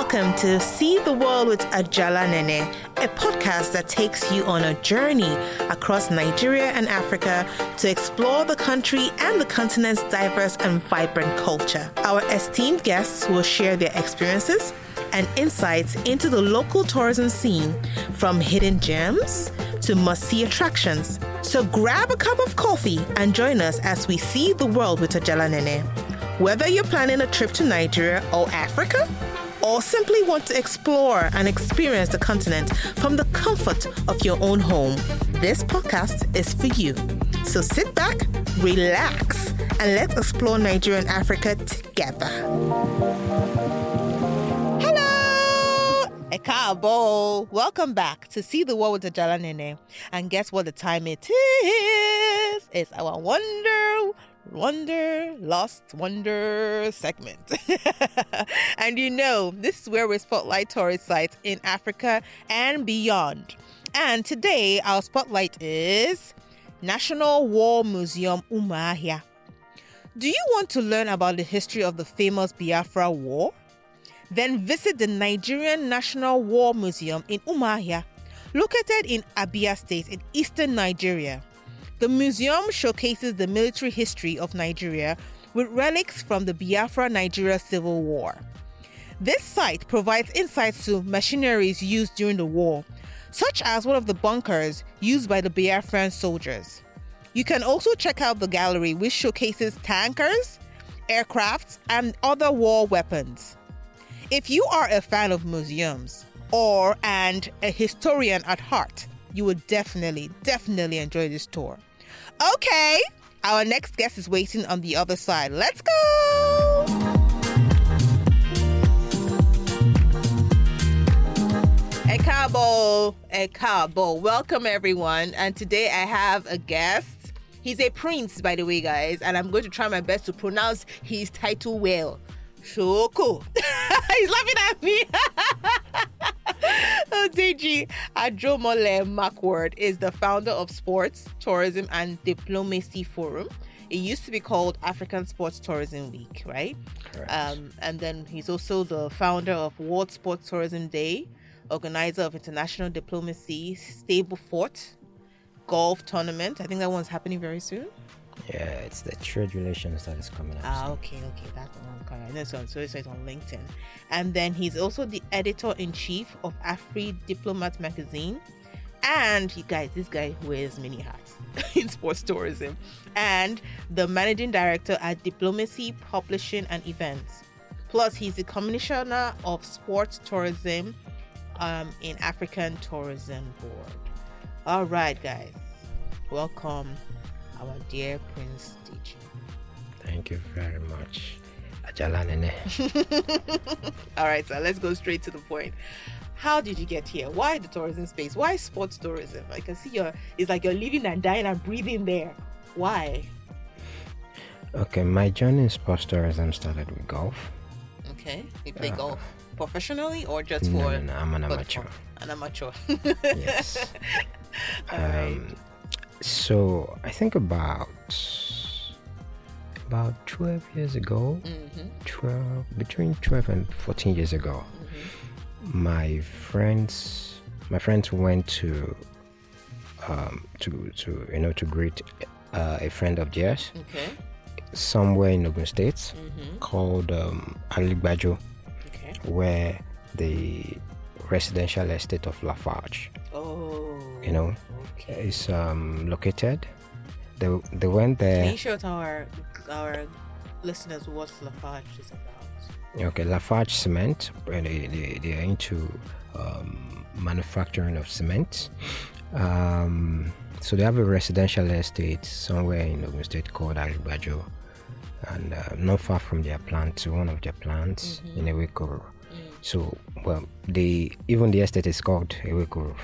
Welcome to See the World with Ajomale-Mcword, a podcast that takes you on a journey across Nigeria and Africa to explore the country and the continent's diverse and vibrant culture. Our esteemed guests will share their experiences and insights into the local tourism scene, from hidden gems to must-see attractions. So grab a cup of coffee and join us as we see the world with Ajomale-Mcword. Whether you're planning a trip to Nigeria or Africa, or simply want to explore and experience the continent from the comfort of your own home, this podcast is for you. So sit back, relax, and let's explore Nigeria and Africa together. Hello! Ekabo! Welcome back to See the World with Ajomale-Mcword. And guess what the time it is? It's our Lost Wonder segment. And this is where we spotlight tourist sites in Africa and beyond. And today our spotlight is National War Museum Umuahia. Do you want to learn about the history of the famous Biafra War? Then visit the Nigerian National War Museum in Umuahia, located in Abia State in eastern Nigeria. The museum showcases the military history of Nigeria with relics from the Biafra-Nigeria Civil War. This site provides insights to machineries used during the war, such as one of the bunkers used by the Biafran soldiers. You can also check out the gallery, which showcases tankers, aircrafts, and other war weapons. If you are a fan of museums and a historian at heart, you would definitely enjoy this tour. Okay, our next guest is waiting on the other side. Let's go! Ekabo. Welcome, everyone. And today I have a guest. He's a prince, by the way, guys. And I'm going to try my best to pronounce his title well. Sòókò. He's laughing at me. Deji, Ajomale-Mcword is the founder of Sports, Tourism and Diplomacy Forum. It used to be called African Sports Tourism Week, right? Correct. And then he's also the founder of World Sports Tourism Day, organizer of International Diplomacy, Stable Fort, Golf Tournament. I think that one's happening very soon. Yeah, it's the trade relations that is coming up. Okay, that's the one. And then so it's on LinkedIn. And then he's also the editor-in-chief of Afri Diplomat magazine. And you guys, this guy wears many hats in sports tourism. And the managing director at Diplomacy, Publishing and Events. Plus, he's the commissioner of sports tourism in African Tourism Board. All right, guys. Welcome, our dear Prince Deji. Thank you very much, Ajomale-Mcword. All right, so let's go straight to the point. How did you get here? Why the tourism space? Why sports tourism? I can see it's like you're living and dying and breathing there. Why? Okay, my journey in sports tourism started with golf. Okay, you play golf professionally or just No, for? I'm an amateur. An amateur. Yes. All right. So I think about 12 years ago, between 12 and 14 years ago, my friends went to greet a friend of theirs, somewhere in Ogun State, called Aligbajo, where the residential estate of Lafarge, is located. They went there. Can you show to our listeners what Lafarge is about? Okay, Lafarge Cement. They are into manufacturing of cement. So they have a residential estate somewhere in Ogun State called Aligbajo, and not far from their plant, one of their plants in Ewekoro. So, even the estate is called Ewekoro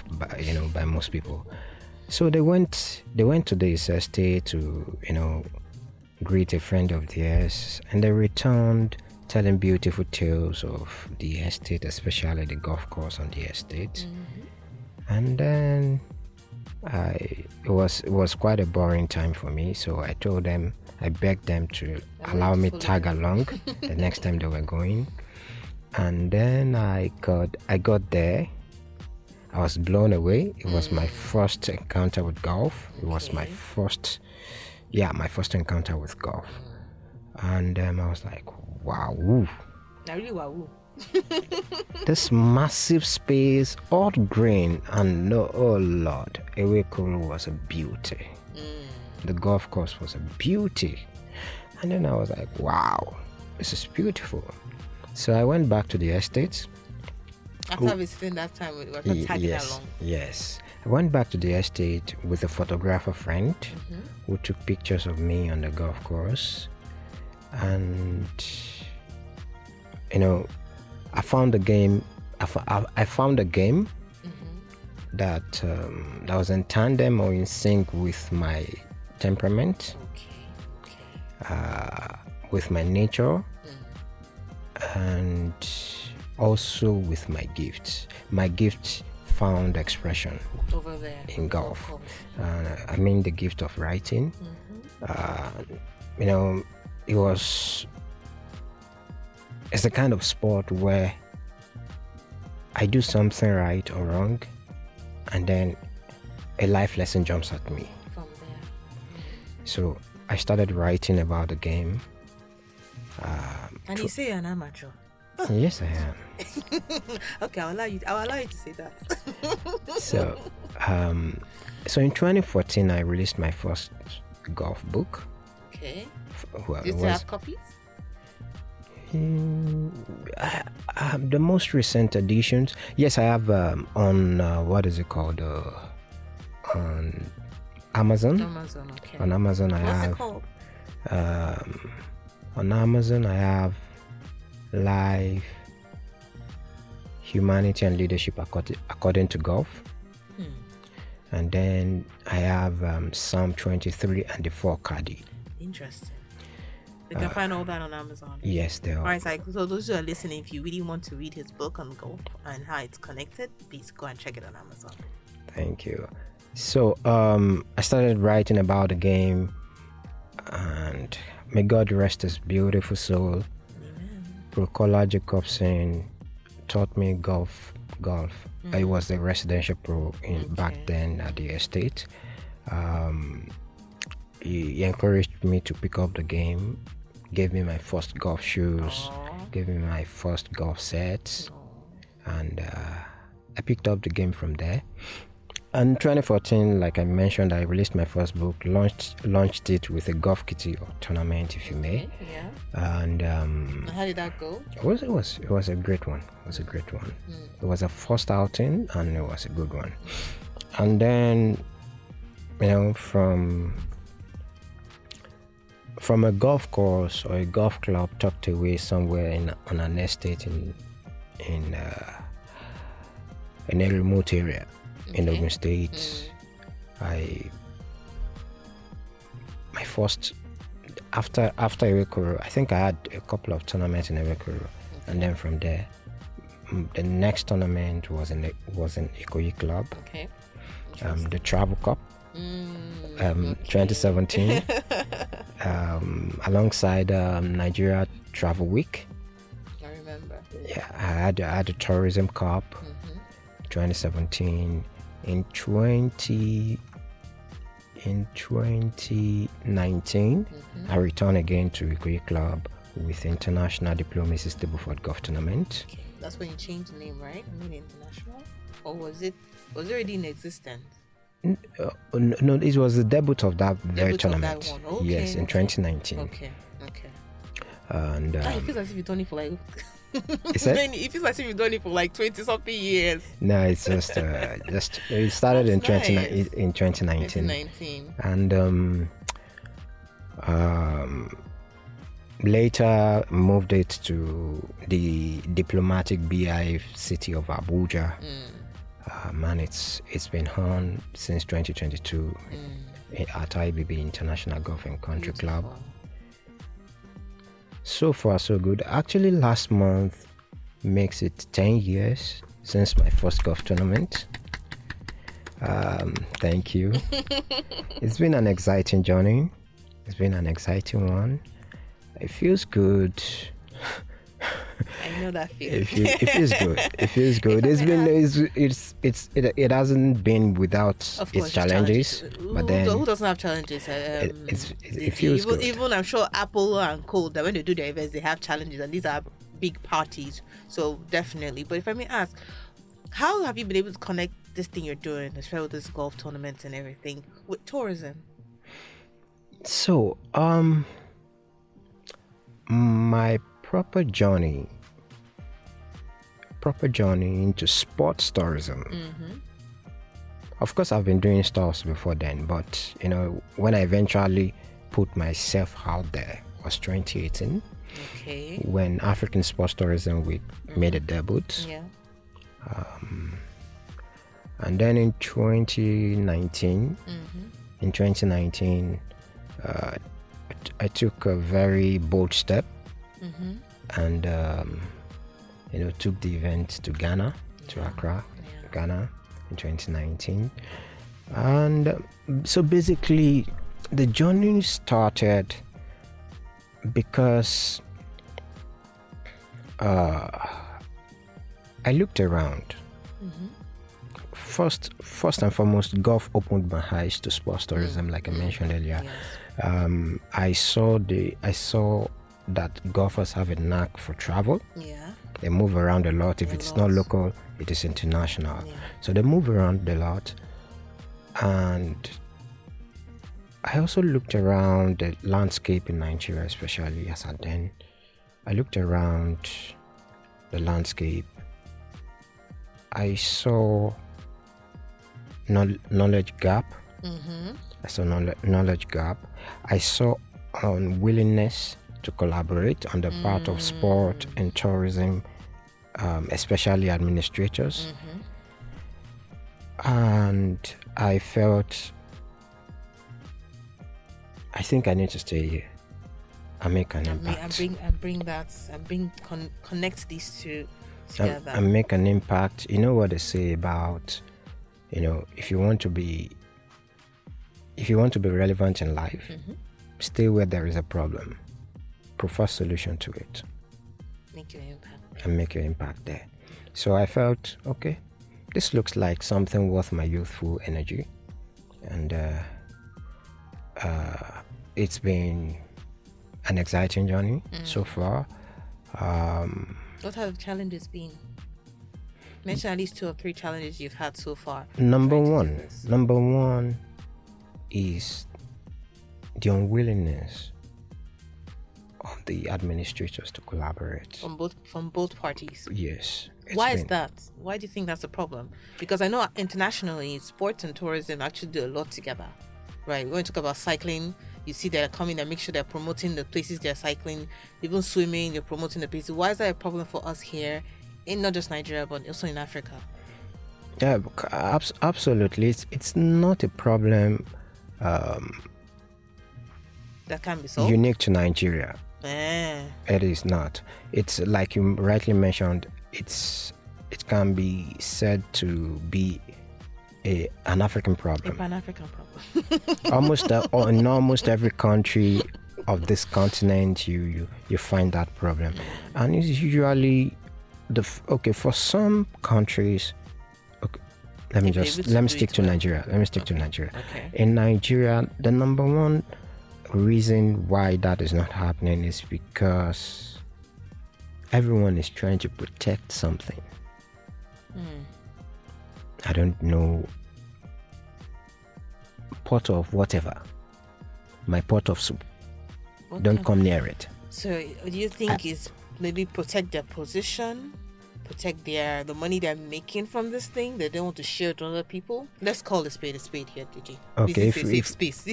by most people. So they went to this estate to greet a friend of theirs, and they returned telling beautiful tales of the estate, especially the golf course on the estate. And then it was quite a boring time for me, so I begged them to allow me tag along the next time they were going. And then I got there. I was blown away. It was my first encounter with golf. It was my first encounter with golf. And I was like, wow. I really wow. This massive space, all green, and oh Lord, Ewekuru was a beauty. The golf course was a beauty. And then I was like, wow, this is beautiful. So I went back to the estate. After visiting that time, we were tagging along. Yes. I went back to the estate with a photographer friend who took pictures of me on the golf course. And, I found a game. I found a game that was in tandem or in sync with my temperament, with my nature, and also with my gifts. My gifts found expression over there in golf. I mean the gift of writing. It's the kind of sport where I do something right or wrong, and then a life lesson jumps at me from there. So I started writing about the game. And you say you're an amateur? Yes, I am. Okay, I'll allow you to say that. So in 2014, I released my first golf book. Okay. Do you still have copies? The most recent editions, yes, I have on what is it called? On Amazon. Okay. On Amazon, What's it called? On Amazon, I have Life, Humanity, and Leadership according to golf. And then I have Psalm 23 and the 4 Caddy. Interesting. You can find all that on Amazon. Yes, they are. All right, so those who are listening, if you really want to read his book on golf and how it's connected, please go and check it on Amazon. Thank you. So I started writing about the game, and may God rest his beautiful soul. Amen. Procola Jacobson taught me golf. I was the residential pro back then at the estate. He encouraged me to pick up the game, gave me my first golf shoes, gave me my first golf sets, and I picked up the game from there. And 2014, like I mentioned, I released my first book, launched it with a golf kitty or tournament, if you may. Yeah. And how did that go? It was a great one. It was a first outing, and it was a good one. And then, from a golf course or a golf club tucked away somewhere on an estate in a remote area in Ogun State, my first after Ewekuru, I think I had a couple of tournaments in Ewekuru, and then from there, the next tournament was in Ikoyi Club. Okay. The Travel Cup. 2017 alongside Nigeria Travel Week. I remember. Yeah, I had a tourism cup. 2017. In 2019, I returned again to Ikoyi Club with International Diplomacy Stableford Golf Tournament. Okay. That's when you changed the name, right? You made it international, or was it already in existence? No, it was the debut of that very tournament. Of that one. Okay, yes, in 2019. Okay. And it feels as if you've done it for like. It feels as if you've done it for like 20-something years. No, it's just it started in 2019. 2019. And later moved it to the diplomatic beehive city of Abuja. And it's been on since 2022 at IBB International Golf and Country Club. So far so good. Actually, last month makes it 10 years since my first golf tournament. Thank you. It's been an exciting journey. It's been an exciting one. It feels good. I I know that feeling. It feels good. It feels good. It hasn't been without Of its course, challenges, but then who doesn't have challenges? it feels good. Even I'm sure Apple and Co. that when they do their events, they have challenges, and these are big parties. So definitely. But if I may ask, how have you been able to connect this thing you're doing, especially with this golf tournament and everything, with tourism? So, my proper journey into sports tourism. Of course, I've been doing stuff before then, but when I eventually put myself out there was 2018. Okay. When African Sports Tourism Week made a debut. Yeah. And then in 2019, I took a very bold step and took the event to Ghana, to Accra, Ghana in 2019. And so basically the journey started because I looked around. First and foremost, golf opened my eyes to sports tourism, like I mentioned earlier. Yes. I saw that golfers have a knack for travel. Yeah. They move around a lot. If it's not local, it is international. Yeah. So they move around a lot. And I also looked around the landscape in Nigeria, especially as at then. I looked around the landscape. I saw knowledge gap. I saw knowledge gap. I saw unwillingness to collaborate on the part of sport and tourism, especially administrators. And I felt, I think I need to stay here and make an impact. Connect these two together. And make an impact. You know what they say about, if you want to be relevant in life, stay where there is a problem, prefer solution to it, make your impact, and make your impact there. So I felt, okay, this looks like something worth my youthful energy, and it's been an exciting journey so far. What have the challenges been? Mention at least 2 or 3 challenges you've had so far. Number one is the unwillingness of the administrators to collaborate. From both parties. Yes. Why is that? Why do you think that's a problem? Because I know internationally, sports and tourism actually do a lot together, right? When you talk about cycling, you see they're coming and make sure they're promoting the places they're cycling. Even swimming, you're promoting the places. Why is that a problem for us here, in not just Nigeria, but also in Africa? Yeah, absolutely. It's not a problem that can be solved. Unique to Nigeria. It is not. It's like you rightly mentioned. It can be said to be an African problem. A Pan-African problem. In almost every country of this continent, you find that problem, and it's usually for some countries. Okay, let me stick to Nigeria. Okay. In Nigeria, the number one reason why that is not happening is because everyone is trying to protect something. I don't know, pot of whatever, my pot of soup. Don't come near it. So do you think it's maybe protect their position, protect the money they're making from this thing? They don't want to share it with other people. Let's call a spade here, Deji. Okay, this is a safe space.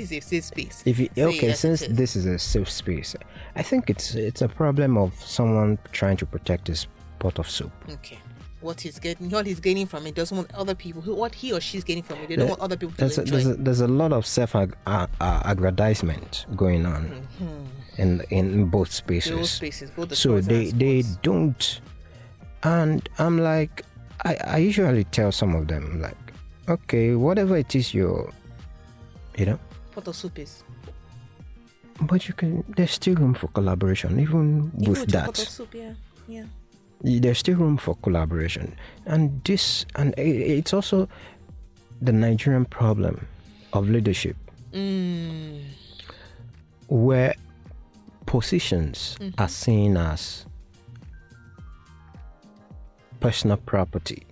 Since this is a safe space, I think it's a problem of someone trying to protect his pot of soup. Okay. What he's gaining from it doesn't want other people what he or she's gaining from it. They don't want other people to enjoy. There's a lot of self-aggrandizement going on in both spaces. So they don't, and I'm like, I usually tell some of them, like, okay, whatever it is pot of soup is. But there's still room for collaboration, even with that. Pot of soup, yeah. there's still room for collaboration. And it's also the Nigerian problem of leadership, where positions are seen as personal property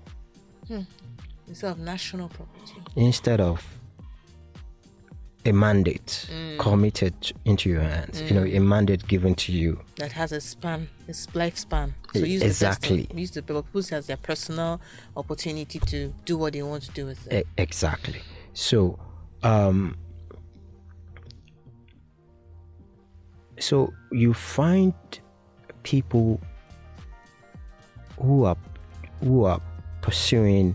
instead of national property, instead of a mandate committed into your hands. A mandate given to you that has a lifespan. So exactly. Use the people who has their personal opportunity to do what they want to do with it. Exactly. So, so you find people who are pursuing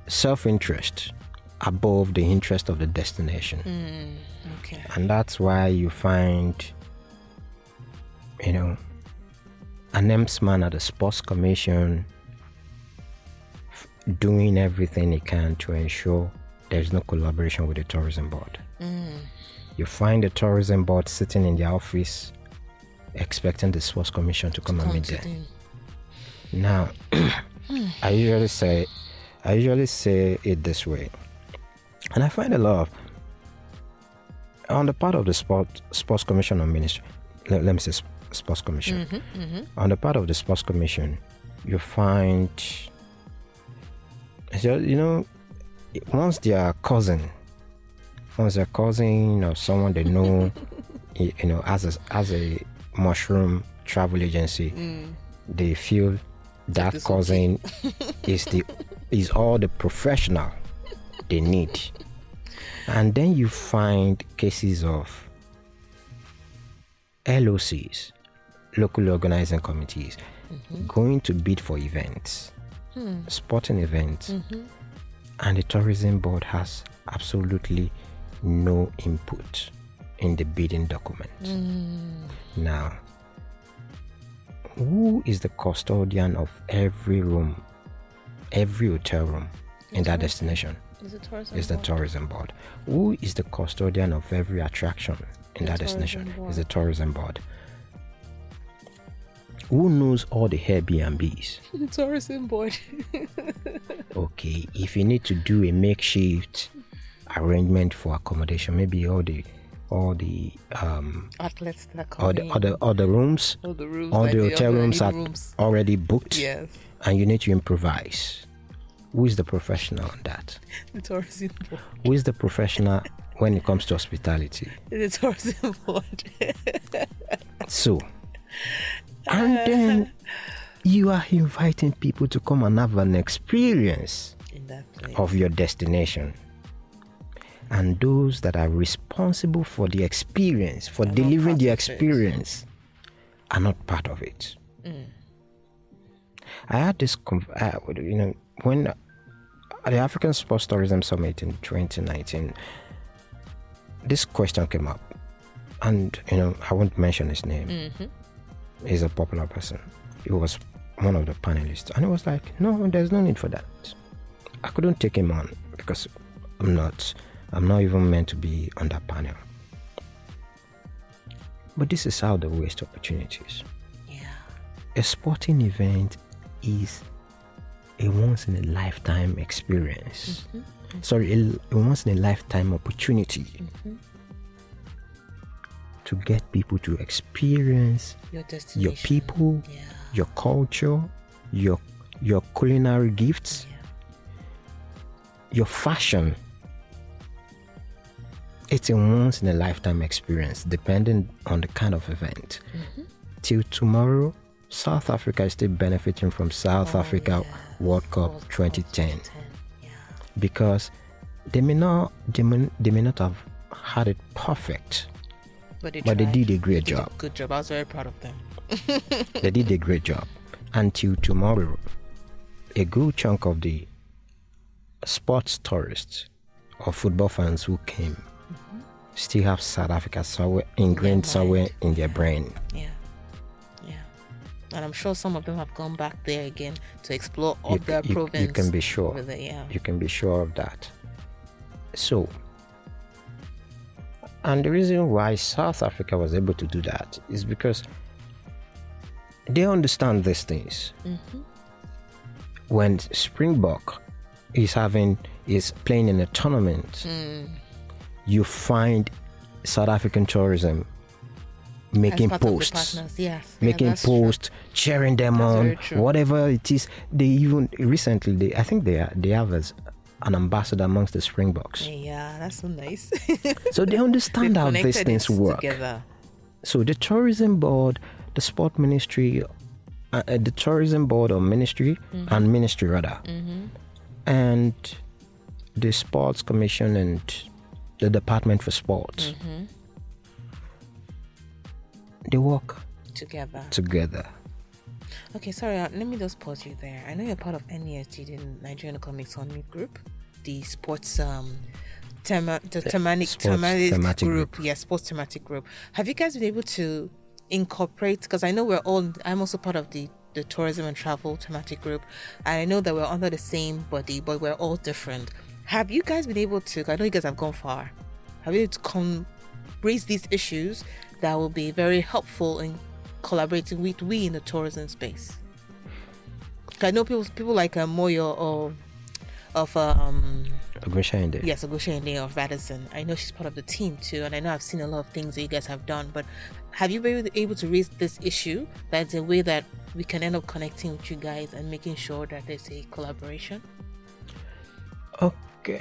self-interest above the interest of the destination. Okay. And that's why you find, an EMSman at the Sports Commission doing everything he can to ensure there's no collaboration with the Tourism Board. You find the Tourism Board sitting in their office expecting the Sports Commission to come and meet them. Now, I usually say it this way, and I find a lot of, on the part of the Sports Commission or Ministry, let me say Sports Commission, on the part of the Sports Commission, you find, once their cousin or someone they know, as a mushroom travel agency, they feel that cousin is all the professional they need. And then you find cases of LOCs, local organizing committees, going to bid for events, sporting events, and the Tourism Board has absolutely no input in the bidding document. Now, who is the custodian of every room, every hotel room in that destination? It's the Tourism Board. Who is the custodian of every attraction in that destination? It's the Tourism Board. Who knows all the Airbnbs? The Tourism Board. Okay, if you need to do a makeshift arrangement for accommodation, maybe all the outlets that all the rooms, all the hotel rooms are already booked. Yes. And you need to improvise. Who is the professional on that? The Tourism Board. Who is the professional when it comes to hospitality? The Tourism Board. So, and then you are inviting people to come and have an experience in that place of your destination. And those that are responsible for the experience, for delivering the experience, are not part of it. I had this, when at the African Sports Tourism Summit in 2019, this question came up, and I won't mention his name. He's a popular person. He was one of the panelists, and he was like, "No, there's no need for that." I couldn't take him on because I'm not even meant to be on that panel. But this is how they waste opportunities. Yeah. A sporting event is a once-in-a-lifetime experience. Sorry, a once-in-a-lifetime opportunity to get people to experience your destination, your people, your culture, your culinary gifts, your fashion. It's a once-in-a-lifetime experience, depending on the kind of event. Till tomorrow, South Africa is still benefiting from South Africa World Cup 2010 because they may not have had it perfect, but they did a great job. Good job. I was very proud of them. They did a great job. Until tomorrow, a good chunk of the sports tourists or football fans who came still have South Africa ingrained somewhere in their brain. And I'm sure some of them have gone back there again to explore other provinces. You can be sure. You can be sure of that. So, and the reason why South Africa was able to do that is because they understand these things. Mm-hmm. When Springbok is playing in a tournament, you find South African tourism making posts, making posts, cheering them on, whatever it is. They even recently, I think they have as an ambassador amongst the Springboks. Yeah, that's so nice. So they understand how these things work. Together. So the tourism board, the sport ministry, the tourism board or ministry, and ministry rather, and the sports commission and the department for sports, they work together. Okay, sorry, let me just pause you there. I know you're part of NESG, the Nigerian Economic Summit Group, the sports thematic group. Yes, sports thematic group. Have you guys been able to incorporate, because I know I'm also part of the tourism and travel thematic group, and I know that we're under the same body, but we're all different. Have you guys been able to, I know you guys have gone far, have you able to raise these issues that will be very helpful in collaborating with we in the tourism space? I know people like Moyo of Ogusha yes, Ogusha of Radisson. I know she's part of the team too, and I know I've seen a lot of things that you guys have done. But have you been able to raise this issue that's a way that we can end up connecting with you guys and making sure that there's a collaboration? Okay.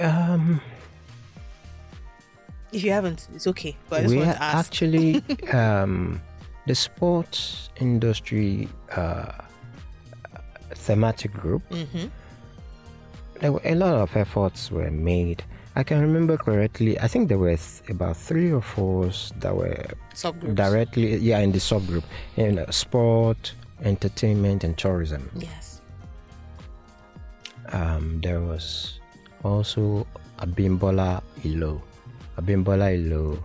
If you haven't, it's okay. But I just want to ask. Actually, the sports industry thematic group. There were a lot of efforts were made. I can remember correctly, I think there were about 3 or 4 that were subgroups directly in the subgroup in sport, entertainment and tourism. Yes. There was also Abimbola Ilo. Abimbola Ilo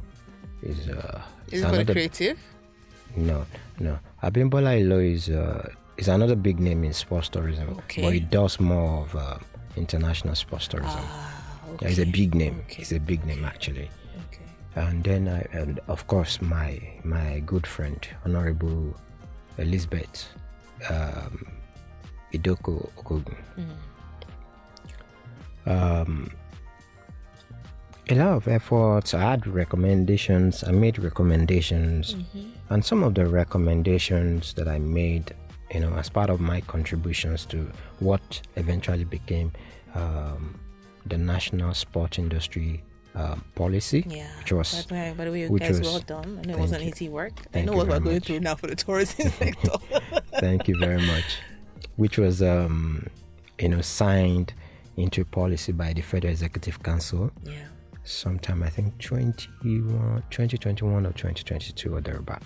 is it creative? No. Abimbola Ilo is another big name in sports tourism. Okay. But it does more of international sports tourism. Okay. Yeah, it's a big name. Okay. It's a big name actually. Okay. And then and of course my good friend Honorable Elizabeth Idoko Okogun. A lot of efforts. I made recommendations, and some of the recommendations that I made, as part of my contributions to what eventually became the national sport industry policy, which was, by the way, you guys well done, and it wasn't easy work. I know what we're going through now for the tourism sector. Thank you very much. Which was, signed into policy by the Federal Executive Council. Yeah. Sometime I think 2021 or 2022 or thereabout.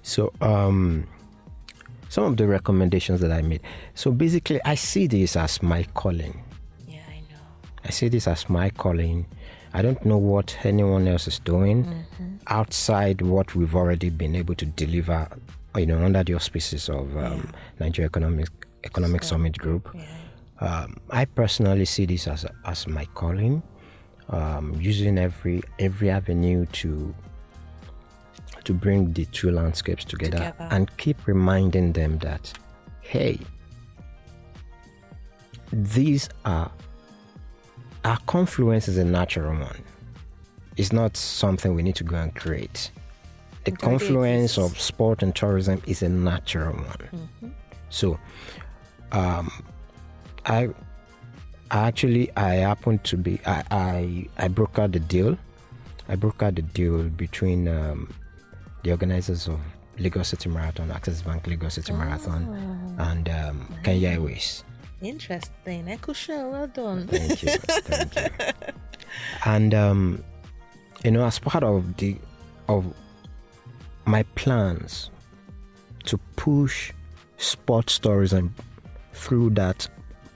So some of the recommendations that I made. So basically I see this as my calling. Yeah, I know. I see this as my calling. I don't know what anyone else is doing outside what we've already been able to deliver, under the auspices of Nigeria Economic Summit Group. Yeah. I personally see this as my calling. Using every avenue to bring the two landscapes together and keep reminding them that, hey, these are our confluence is a natural one. It's not something we need to go and create. The confluence of sport and tourism is a natural one. So I happened to be I brokered the deal. I brokered the deal between the organizers of Lagos City Marathon, Access Bank Lagos City Marathon, and Kenya Airways. Interesting. Ekusha, well done. Thank you. And as part of my plans to push sports tourism through that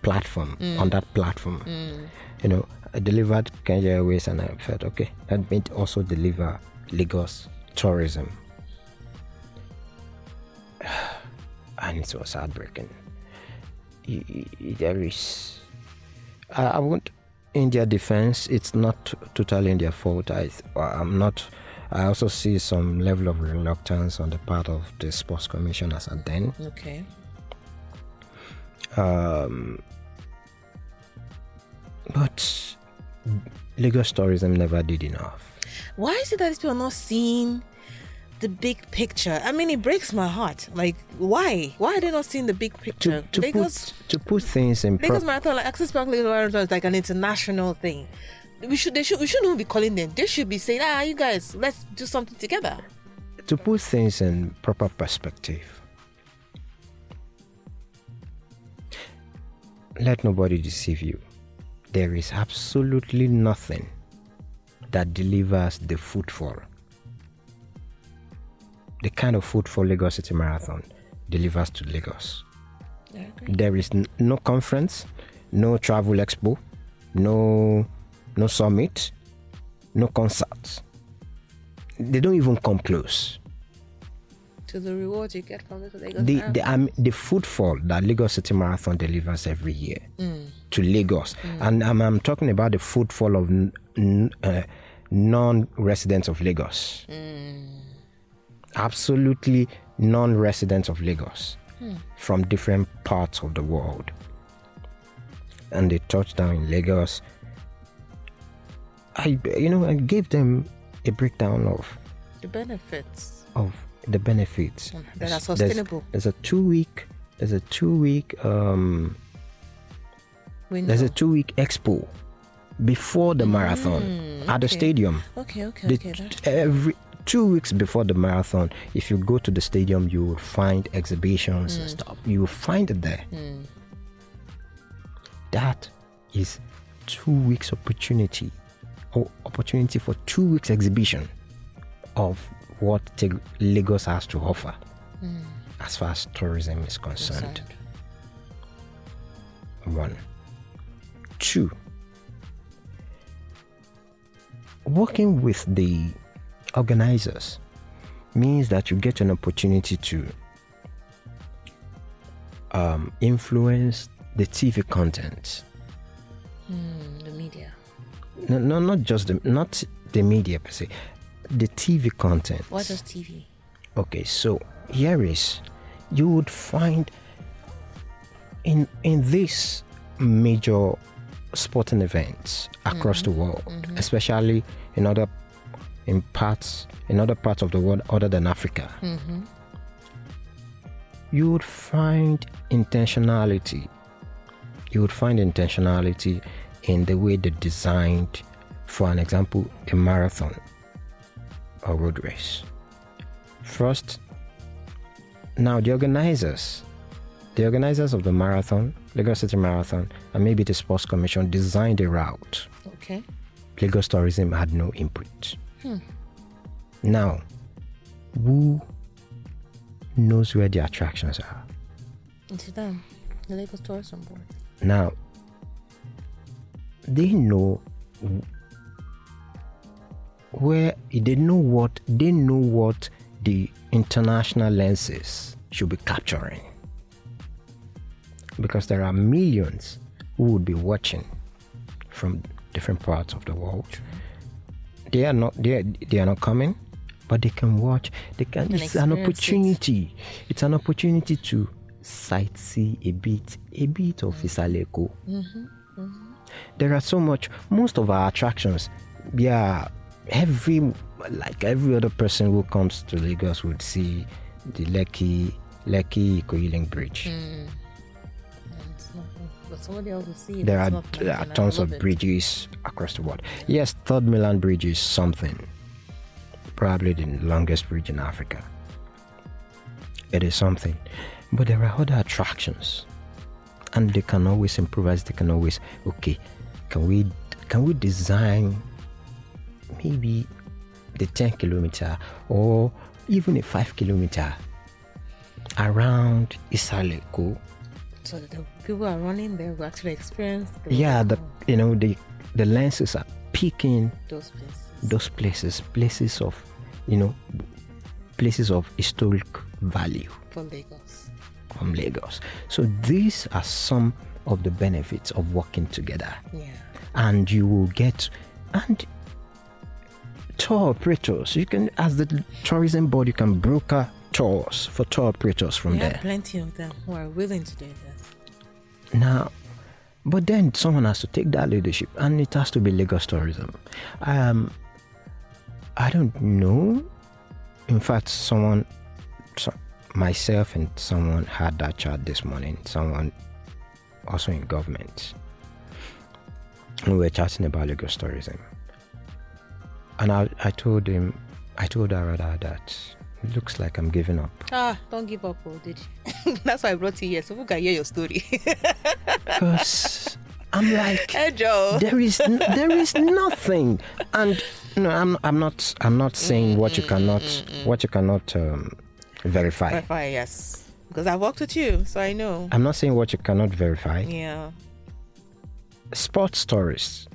platform, on that platform, I delivered Kenya Airways, and I felt, okay, let me also deliver Lagos tourism. And it was heartbreaking. There is, I won't, in their defense, it's not totally in their fault. I also see some level of reluctance on the part of the sports commissioners and then. Okay. But Lagos tourism never did enough. Why is it that these people are not seeing the big picture? I mean, it breaks my heart. Like, why? Why are they not seeing the big picture? To put things in Lagos Marathon, like Access Park Lagos Marathon, is like an international thing. We shouldn't be calling them. They should be saying, you guys, let's do something together. To put things in proper perspective, let nobody deceive you. There is absolutely nothing that delivers the footfall. The kind of footfall Lagos City Marathon delivers to Lagos. There is no conference, no travel expo, no summit, no concerts. They don't even come close to the rewards you get from the Lagos Marathon. The footfall that Lagos City Marathon delivers every year to Lagos, and I'm talking about the footfall of non-residents of Lagos. Absolutely non-residents of Lagos from different parts of the world, and they touched down in Lagos. I gave them a breakdown of the benefits that are sustainable. There's a 2 week expo before the marathon at the stadium. Okay. Every 2 weeks before the marathon, if you go to the stadium, you will find exhibitions and stuff. You will find it there. That is 2 weeks opportunity for 2 weeks exhibition of what Lagos has to offer as far as tourism is concerned. 1. 2. Working with the organizers means that you get an opportunity to influence the TV content. The media. No, not the media per se. The TV content. What is TV? Okay, so here is, you would find in these major sporting events across the world, especially in other parts of the world other than Africa, you would find intentionality. You would find intentionality in the way they designed, for an example, a marathon or road race. First, now the organizers of the marathon, Lagos City Marathon, and maybe the Sports Commission designed a route. Okay. Lagos tourism had no input. Now, who knows where the attractions are? It's them, the Lagos Tourism Board. Now, they know what the international lenses should be capturing, because there are millions who would be watching from different parts of the world. They are not coming, but they can watch. It's an opportunity. It's an opportunity to sightsee a bit of Sòókò. There are most of our attractions. Every other person who comes to Lagos would see the Lekki Ikoyi Bridge. But somebody else will see it. There are tons of bridges across the world. Yes, Third Milan Bridge is something. Probably the longest bridge in Africa. It is something. But there are other attractions. And they can always improvise. They can always, can we design maybe the 10 kilometer or even a 5 kilometer around Sòókò, so that the people are running there will actually experience the lenses are picking those places places of historic value from Lagos. So these are some of the benefits of working together. Yeah. And you will get, and tour operators. You can, as the tourism board, you can broker tours for tour operators from there. Plenty of them who are willing to do this. Now, but then someone has to take that leadership, and it has to be Lagos Tourism. I don't know. In fact, myself and someone had that chat this morning. Someone also in government. We were chatting about Lagos Tourism, and I told her rather that it looks like I'm giving up. Don't give up, Deji. That's why I brought you here, so who can hear your story? Because I'm like, hey, Joe. there is nothing, and I'm not saying what you cannot verify. Verify, yes, because I've worked with you, so I know. I'm not saying what you cannot verify. Yeah. Sports tourists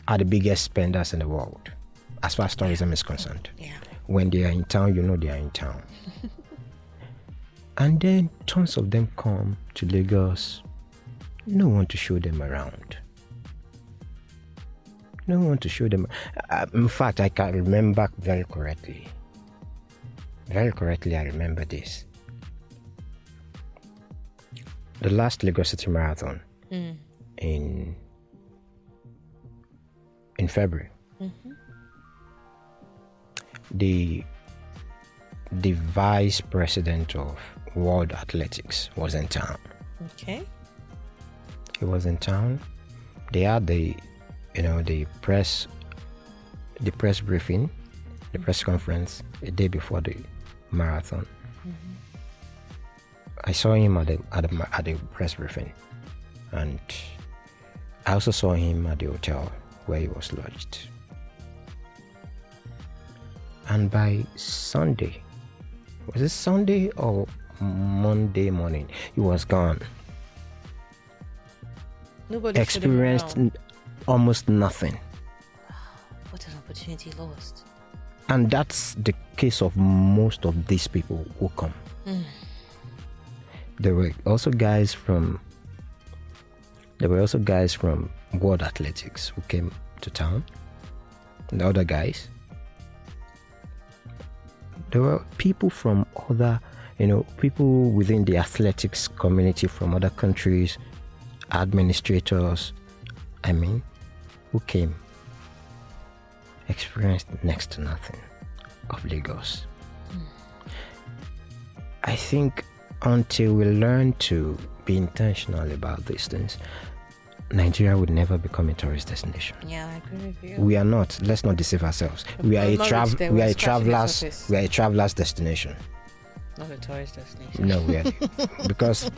are the biggest spenders in the world, as far as tourism is concerned. Yeah. When they are in town, they are in town. And then tons of them come to Lagos. No one to show them around. No one to show them. In fact, I can remember very correctly. Very correctly, I remember this. The last Lagos City Marathon in February. The vice president of World Athletics was in town. Okay. He was in town. They had the press briefing, the press conference a day before the marathon. I saw him at the press briefing, and I also saw him at the hotel where he was lodged. And by Sunday, was it Sunday or Monday morning, he was gone. Nobody experienced almost nothing. Wow, what an opportunity lost. And that's the case of most of these people who come. There were also guys from World Athletics who came to town. The other guys. There were people from other, people within the athletics community from other countries, administrators, who came, experienced next to nothing of Lagos. I think until we learn to be intentional about these things, Nigeria would never become a tourist destination. Yeah, I agree with you. We are not. Let's not deceive ourselves. We are a travelers destination. Not a tourist destination. No, we are because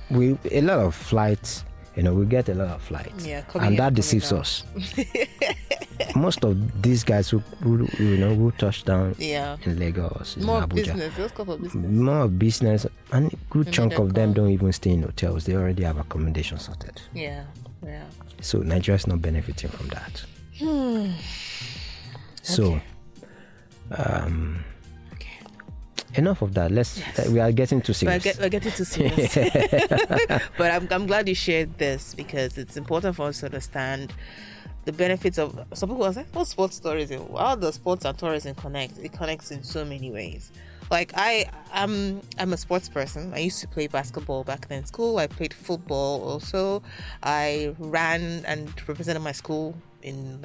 we get a lot of flights. Yeah, and that deceives us. Most of these guys who touch down in Lagos, more in Abuja, business. Let's go for business. More business, and a good chunk of them don't even stay in hotels. They already have accommodation sorted. Yeah. So Nigeria is not benefiting from that. So, enough of that. We are getting too serious. We're getting too serious. But I'm glad you shared this, because it's important for us to understand the benefits of. Some people are like, "Oh, sports tourism. How does sports and tourism connect?" It connects in so many ways. Like I'm a sports person. I used to play basketball back then in school. I played football also. I ran and represented my school in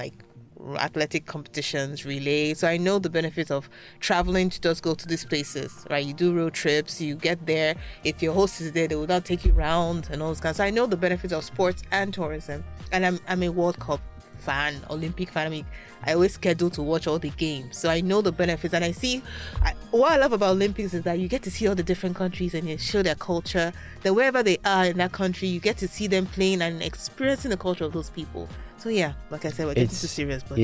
athletic competitions, relay. So I know the benefits of traveling to just go to these places, right? You do road trips, you get there. If your host is there, they will not take you around and all those kinds. So I know the benefits of sports and tourism. And I'm a World Cup fan, Olympic fan. I always schedule to watch all the games, so I know the benefits. And what I love about Olympics is that you get to see all the different countries and you show their culture, that wherever they are in that country, you get to see them playing and experiencing the culture of those people. So yeah, like I said, we're getting too serious, but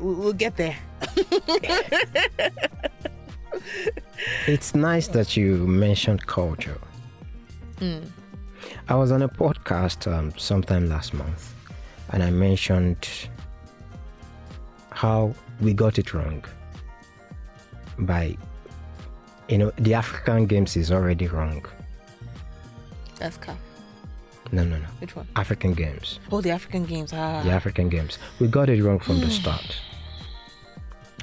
we'll get there. It's nice that you mentioned culture. I was on a podcast sometime last month, and I mentioned how we got it wrong by, the African Games is already wrong. That's CAF. No. Which one? African Games. Oh, the African Games. The African Games. We got it wrong from the start.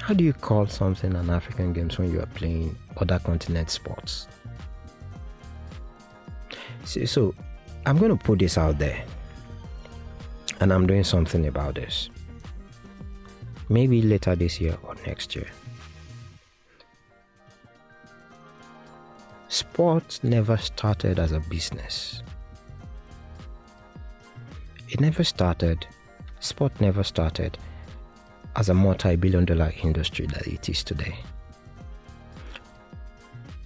How do you call something an African Games when you are playing other continent sports? See, so I'm going to put this out there, and I'm doing something about this. Maybe later this year or next year. Sports never started as a business. Sport never started as a multi-billion-dollar industry that it is today.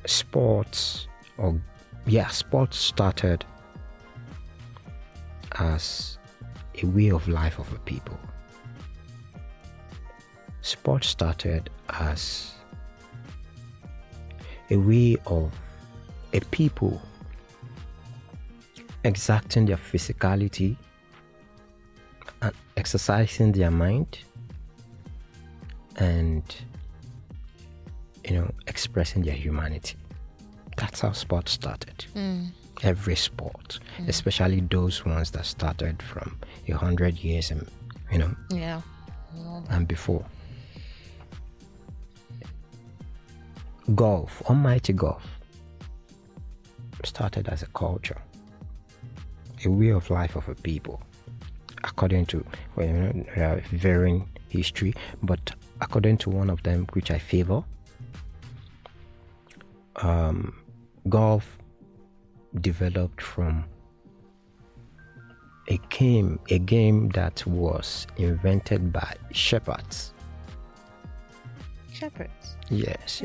Sports started as a way of life of a people. Sports started as a way of a people exacting their physicality and exercising their mind and expressing their humanity. That's how sports started. Every sport, especially those ones that started from 100 years and and before. Golf, almighty golf, started as a culture, a way of life of a people, according to varying history, but according to one of them which I favor, golf developed from a game that was invented by shepherds. Shepherds? Yes,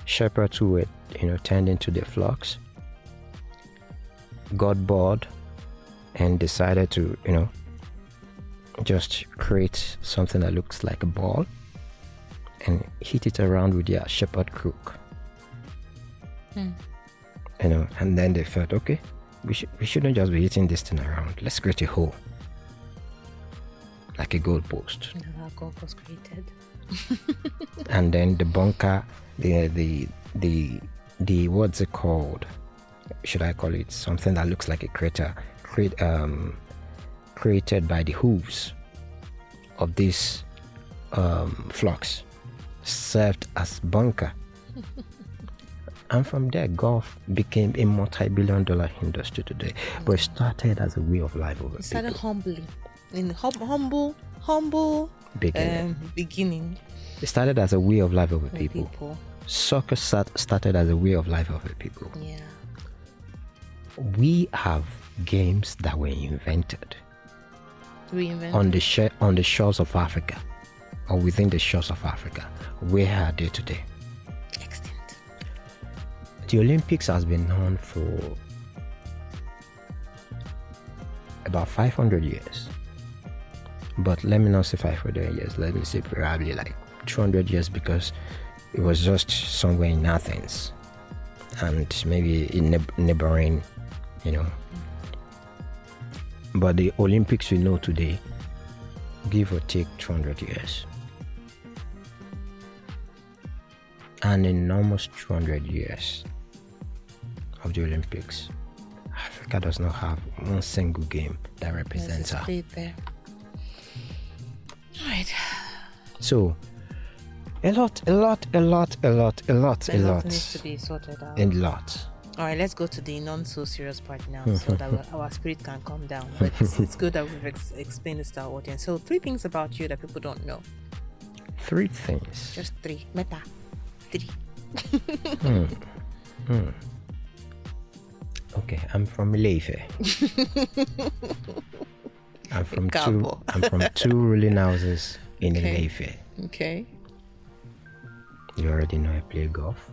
shepherds who were tending to their flocks got bored and decided to just create something that looks like a ball and hit it around with their shepherd crook. And then they felt, okay, we shouldn't just be hitting this thing around. Let's create a hole, like a goalpost. How golf was created. And then the bunker, the what's it called? Should I call it something that looks like a crater? Created by the hooves of these flocks, served as bunker. And from there, golf became a multi-billion-dollar industry today. But it started as a way of life over people. It started humbly, in humble beginning. It started as a way of life over people. Soccer started as a way of life over people. Yeah. We have games that were invented on the shores of Africa, or within the shores of Africa. Where are they today? Extinct. The Olympics has been known for about 500 years. But let me not say 500 years, let me say probably like 200 years, because it was just somewhere in Athens and maybe in neighboring, But the Olympics we know today, give or take 200 years. And in almost 200 years of the Olympics, Africa does not have one single game that represents her. There. Right. So, a lot needs to be sorted out. A lot. All right, let's go to the non-so-serious part now, so that our spirit can calm down. But it's good that we've explained this to our audience. So, 3 things about you that people don't know. 3 things. Just 3. Meta. 3. Okay, I'm from Ile-Ife. I'm from 2 ruling houses in Ile-Ife. Okay. You already know I play golf.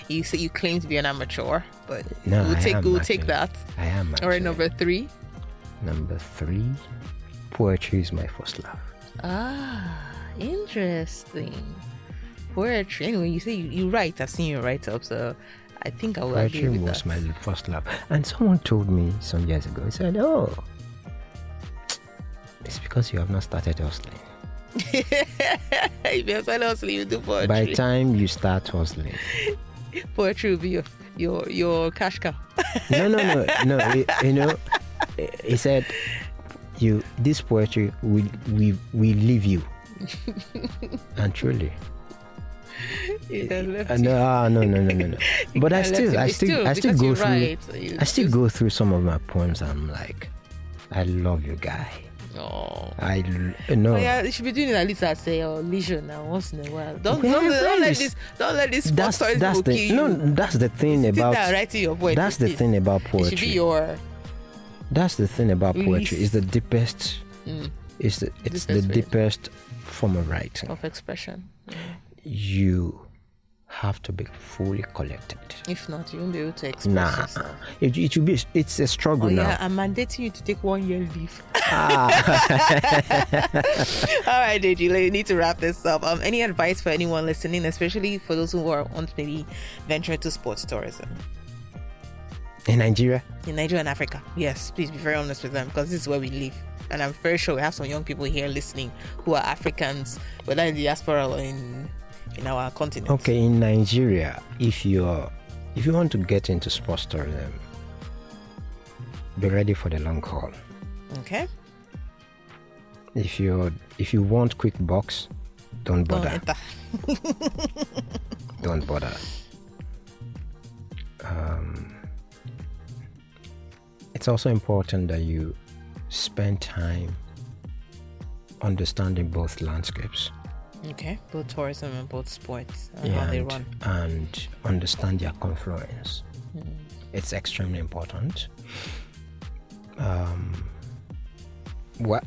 You say you claim to be an amateur, but no, we'll take that. I am. All right, number 3. Number 3, poetry is my first love. Ah, interesting. Poetry. Anyway, you say you write. I've seen you write up, so I think I will agree with that. Poetry was my first love. And someone told me some years ago, he said, oh, it's because you have not started hustling. If you started hustling, you do poetry. By the time you start hustling, poetry will be your cash cow. No. He said, this poetry will leave you. And truly. No. But I still go through some of my poems. I'm like, I love you, guy. Oh, Yeah, you should be doing it at least at leisure now, once in a while. Don't let this sports stories kill you. No, that's the thing about writing your poetry. That's the thing about poetry. It should be your. That's the thing about poetry. It's the deepest. It's the deepest form of writing. Of expression. You have to be fully collected. If not, you won't be able to express yourself. It's a struggle now. Yeah, I'm mandating you to take 1 year leave. All right, Deji, you need to wrap this up. Any advice for anyone listening, especially for those who want to maybe venture into sports tourism? In Nigeria and Africa. Yes, please be very honest with them, because this is where we live. And I'm very sure we have some young people here listening who are Africans, whether in the diaspora or in our continent. Okay, in Nigeria, if you want to get into sports tourism, be ready for the long haul. Okay. If you want quick bucks, don't bother. Don't bother. It's also important that you spend time understanding both landscapes. Okay, both tourism and both sports and how they run. And understand their confluence. It's extremely important.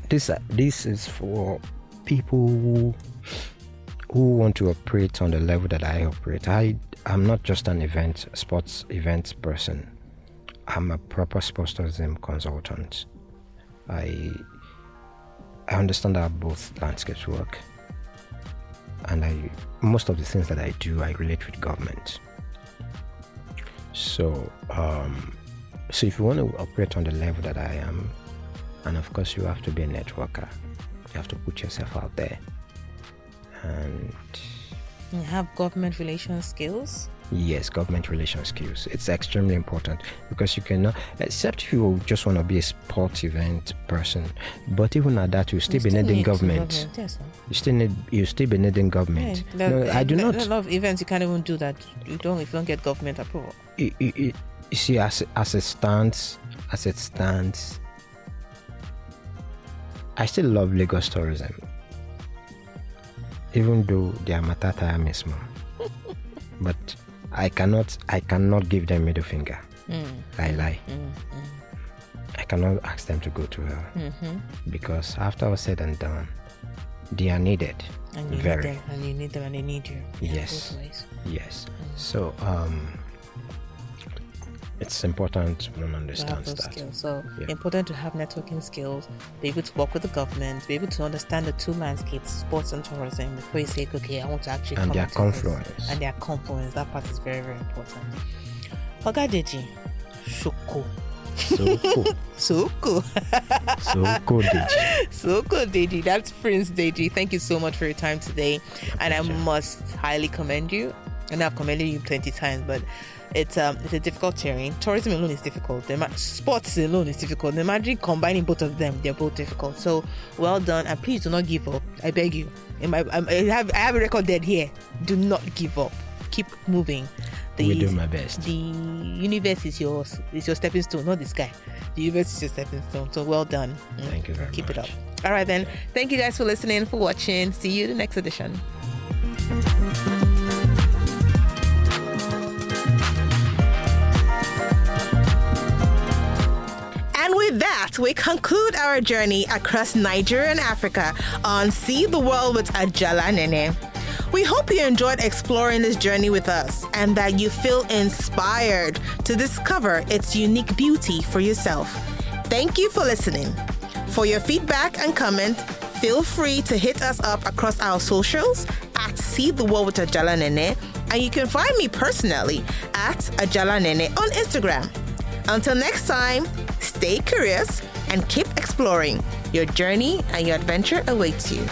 This is for people who want to operate on the level that I operate. I'm not just an sports event person. I'm a proper sports tourism consultant. I understand how both landscapes work, and most of the things that I do, I relate with government. So if you want to operate on the level that I am, and of course you have to be a networker, you have to put yourself out there, and you have government relations skills. Yes, government relations skills. It's extremely important, because you cannot, except if you just want to be a sports event person, but even at that, you still be needing government. Yes, you still be needing government. Yeah, no, I do not. A lot of events you can't even do that. If you don't get government approval. You see, as it stands, I still love Lagos tourism, even though they are matata mismo. But I cannot give them middle finger. I lie. I cannot ask them to go to hell, because after all said and done, they are needed. And you need them, and you need them, and they need you. Yes. Both ways. Yes. So it's important to understand that. Skills. So important to have networking skills, be able to work with the government, be able to understand the two landscapes, sports and tourism, before you say, okay, I want to actually and come their confluence. And their confluence. That part is very, very important. Oga Deji, Sòókò. Sòókò Deji. Sòókò Deji. That's Prince Deji. Thank you so much for your time today. And I must highly commend you. And I've commended you plenty times, but it's a difficult terrain. Tourism alone is difficult. Sports alone is difficult. Imagine combining both of them. They're both difficult. So well done, and please do not give up. I beg you. I have a record dead here. Do not give up. Keep moving. We do my best. The universe is your stepping stone, not the sky. The universe is your stepping stone. So well done. Thank you very much. Keep it up. All right then. Thank you guys for listening, for watching. See you in the next edition. With that, we conclude our journey across Nigeria and Africa on See the World with Ajomale-Mcword. We hope you enjoyed exploring this journey with us, and that you feel inspired to discover its unique beauty for yourself. Thank you for listening. For your feedback and comment, feel free to hit us up across our socials at See the World with Ajomale-Mcword, and you can find me personally at Ajomale-Mcword on Instagram. Until next time, stay curious and keep exploring. Your journey and your adventure awaits you.